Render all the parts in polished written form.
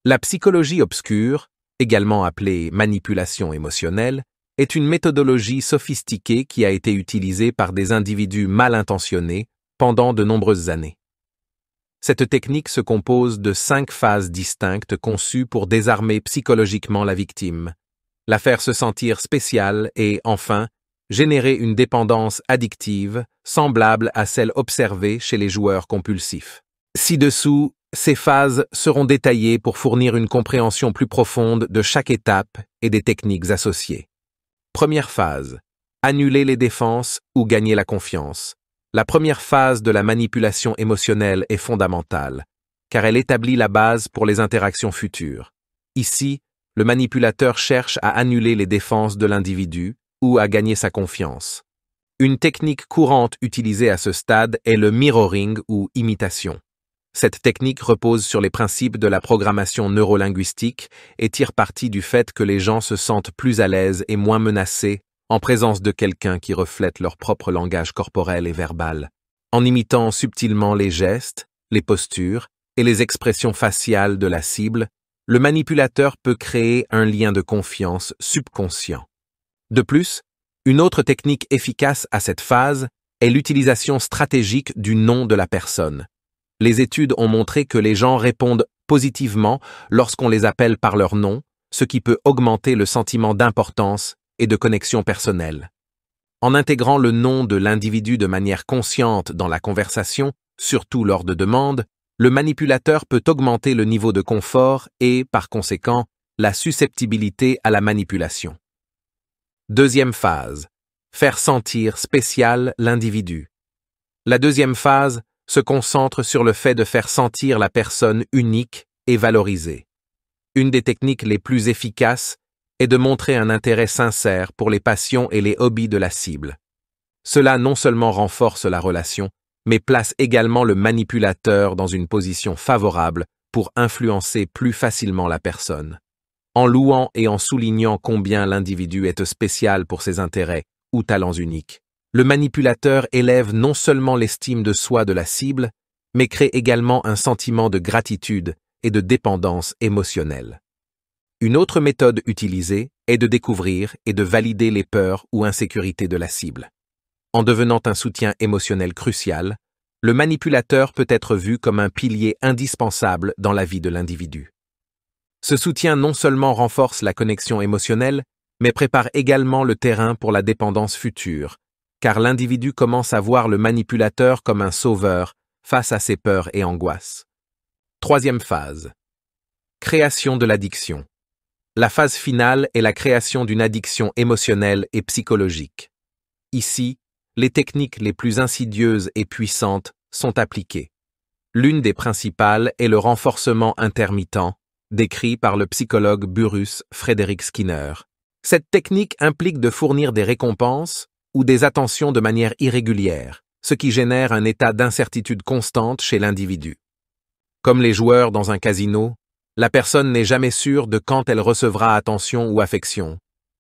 La psychologie obscure, également appelée manipulation émotionnelle, est une méthodologie sophistiquée qui a été utilisée par des individus mal intentionnés pendant de nombreuses années. Cette technique se compose de 5 phases distinctes conçues pour désarmer psychologiquement la victime, la faire se sentir spéciale et, enfin, générer une dépendance addictive semblable à celle observée chez les joueurs compulsifs. Ci-dessous, ces phases seront détaillées pour fournir une compréhension plus profonde de chaque étape et des techniques associées. Première phase. Annuler les défenses ou gagner la confiance. La première phase de la manipulation émotionnelle est fondamentale, car elle établit la base pour les interactions futures. Ici, le manipulateur cherche à annuler les défenses de l'individu ou à gagner sa confiance. Une technique courante utilisée à ce stade est le mirroring ou imitation. Cette technique repose sur les principes de la programmation neurolinguistique et tire parti du fait que les gens se sentent plus à l'aise et moins menacés en présence de quelqu'un qui reflète leur propre langage corporel et verbal. En imitant subtilement les gestes, les postures et les expressions faciales de la cible, le manipulateur peut créer un lien de confiance subconscient. De plus, une autre technique efficace à cette phase est l'utilisation stratégique du nom de la personne. Les études ont montré que les gens répondent positivement lorsqu'on les appelle par leur nom, ce qui peut augmenter le sentiment d'importance et de connexion personnelle. En intégrant le nom de l'individu de manière consciente dans la conversation, surtout lors de demandes, le manipulateur peut augmenter le niveau de confort et, par conséquent, la susceptibilité à la manipulation. Deuxième phase. Faire sentir spécial l'individu. La deuxième phase se concentre sur le fait de faire sentir la personne unique et valorisée. Une des techniques les plus efficaces est de montrer un intérêt sincère pour les passions et les hobbies de la cible. Cela non seulement renforce la relation, mais place également le manipulateur dans une position favorable pour influencer plus facilement la personne. En louant et en soulignant combien l'individu est spécial pour ses intérêts ou talents uniques, le manipulateur élève non seulement l'estime de soi de la cible, mais crée également un sentiment de gratitude et de dépendance émotionnelle. Une autre méthode utilisée est de découvrir et de valider les peurs ou insécurités de la cible. En devenant un soutien émotionnel crucial, le manipulateur peut être vu comme un pilier indispensable dans la vie de l'individu. Ce soutien non seulement renforce la connexion émotionnelle, mais prépare également le terrain pour la dépendance future, car l'individu commence à voir le manipulateur comme un sauveur face à ses peurs et angoisses. Troisième phase. Création de l'addiction. La phase finale est la création d'une addiction émotionnelle et psychologique. Ici, les techniques les plus insidieuses et puissantes sont appliquées. L'une des principales est le renforcement intermittent, décrit par le psychologue Burrus Frederick Skinner. Cette technique implique de fournir des récompenses ou des attentions de manière irrégulière, ce qui génère un état d'incertitude constante chez l'individu. Comme les joueurs dans un casino, la personne n'est jamais sûre de quand elle recevra attention ou affection,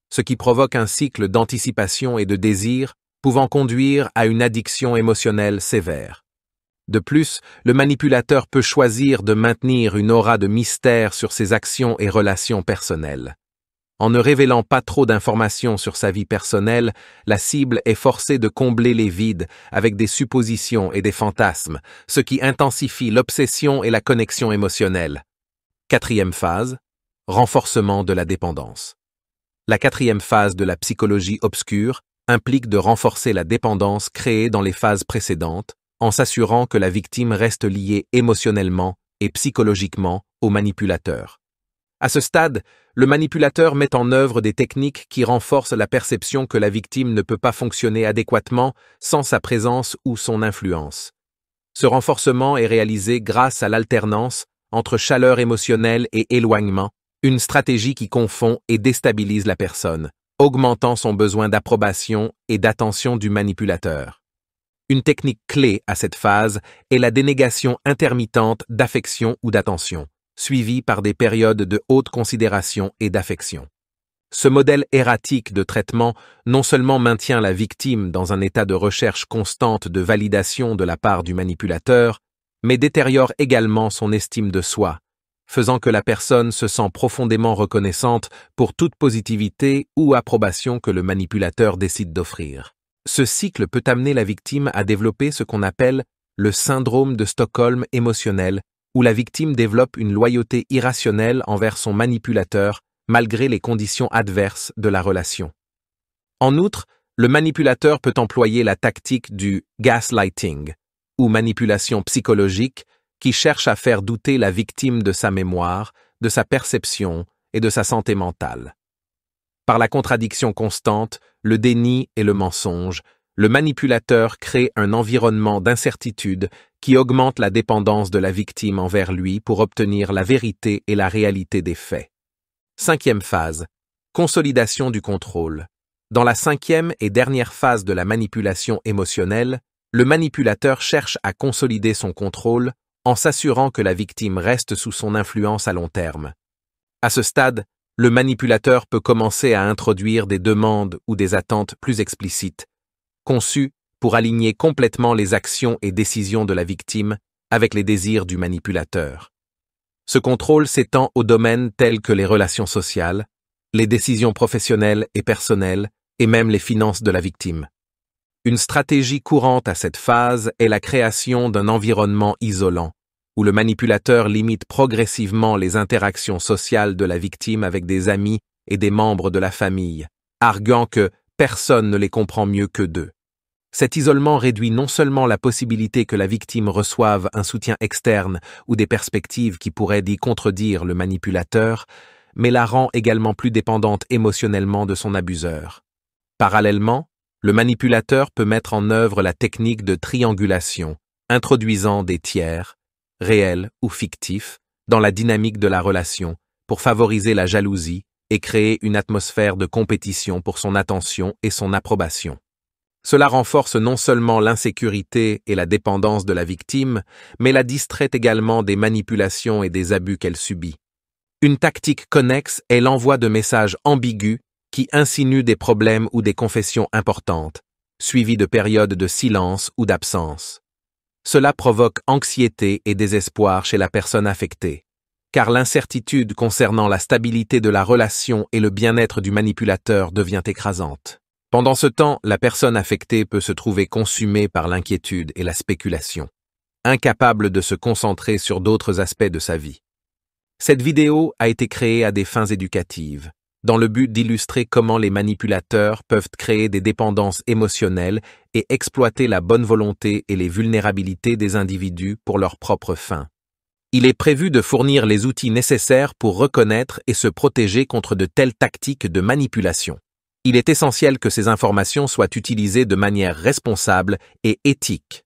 ce qui provoque un cycle d'anticipation et de désir pouvant conduire à une addiction émotionnelle sévère. De plus, le manipulateur peut choisir de maintenir une aura de mystère sur ses actions et relations personnelles. En ne révélant pas trop d'informations sur sa vie personnelle, la cible est forcée de combler les vides avec des suppositions et des fantasmes, ce qui intensifie l'obsession et la connexion émotionnelle. Quatrième phase, renforcement de la dépendance. La quatrième phase de la psychologie obscure implique de renforcer la dépendance créée dans les phases précédentes, en s'assurant que la victime reste liée émotionnellement et psychologiquement au manipulateur. À ce stade, le manipulateur met en œuvre des techniques qui renforcent la perception que la victime ne peut pas fonctionner adéquatement sans sa présence ou son influence. Ce renforcement est réalisé grâce à l'alternance entre chaleur émotionnelle et éloignement, une stratégie qui confond et déstabilise la personne, augmentant son besoin d'approbation et d'attention du manipulateur. Une technique clé à cette phase est la dénégation intermittente d'affection ou d'attention, suivie par des périodes de haute considération et d'affection. Ce modèle erratique de traitement non seulement maintient la victime dans un état de recherche constante de validation de la part du manipulateur, mais détériore également son estime de soi, faisant que la personne se sent profondément reconnaissante pour toute positivité ou approbation que le manipulateur décide d'offrir. Ce cycle peut amener la victime à développer ce qu'on appelle le syndrome de Stockholm émotionnel, où la victime développe une loyauté irrationnelle envers son manipulateur malgré les conditions adverses de la relation. En outre, le manipulateur peut employer la tactique du gaslighting, ou manipulation psychologique, qui cherche à faire douter la victime de sa mémoire, de sa perception et de sa santé mentale. Par la contradiction constante, le déni et le mensonge, le manipulateur crée un environnement d'incertitude qui augmente la dépendance de la victime envers lui pour obtenir la vérité et la réalité des faits. 5e phase. Consolidation du contrôle. Dans la 5e et dernière phase de la manipulation émotionnelle, le manipulateur cherche à consolider son contrôle en s'assurant que la victime reste sous son influence à long terme. À ce stade, le manipulateur peut commencer à introduire des demandes ou des attentes plus explicites, conçues pour aligner complètement les actions et décisions de la victime avec les désirs du manipulateur. Ce contrôle s'étend aux domaines tels que les relations sociales, les décisions professionnelles et personnelles, et même les finances de la victime. Une stratégie courante à cette phase est la création d'un environnement isolant, où le manipulateur limite progressivement les interactions sociales de la victime avec des amis et des membres de la famille, arguant que personne ne les comprend mieux que d'eux. Cet isolement réduit non seulement la possibilité que la victime reçoive un soutien externe ou des perspectives qui pourraient y contredire le manipulateur, mais la rend également plus dépendante émotionnellement de son abuseur. Parallèlement, le manipulateur peut mettre en œuvre la technique de triangulation, introduisant des tiers, réels ou fictifs, dans la dynamique de la relation pour favoriser la jalousie et créer une atmosphère de compétition pour son attention et son approbation. Cela renforce non seulement l'insécurité et la dépendance de la victime, mais la distrait également des manipulations et des abus qu'elle subit. Une tactique connexe est l'envoi de messages ambigus qui insinuent des problèmes ou des confessions importantes, suivies de périodes de silence ou d'absence. Cela provoque anxiété et désespoir chez la personne affectée, car l'incertitude concernant la stabilité de la relation et le bien-être du manipulateur devient écrasante. Pendant ce temps, la personne affectée peut se trouver consumée par l'inquiétude et la spéculation, incapable de se concentrer sur d'autres aspects de sa vie. Cette vidéo a été créée à des fins éducatives, dans le but d'illustrer comment les manipulateurs peuvent créer des dépendances émotionnelles et exploiter la bonne volonté et les vulnérabilités des individus pour leurs propres fins. Il est prévu de fournir les outils nécessaires pour reconnaître et se protéger contre de telles tactiques de manipulation. Il est essentiel que ces informations soient utilisées de manière responsable et éthique.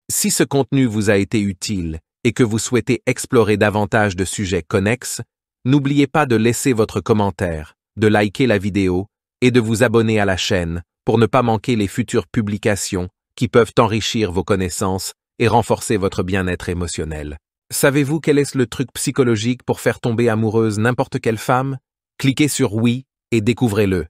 Si ce contenu vous a été utile et que vous souhaitez explorer davantage de sujets connexes, n'oubliez pas de laisser votre commentaire, de liker la vidéo et de vous abonner à la chaîne pour ne pas manquer les futures publications qui peuvent enrichir vos connaissances et renforcer votre bien-être émotionnel. Savez-vous quel est le truc psychologique pour faire tomber amoureuse n'importe quelle femme? Cliquez sur oui et découvrez-le.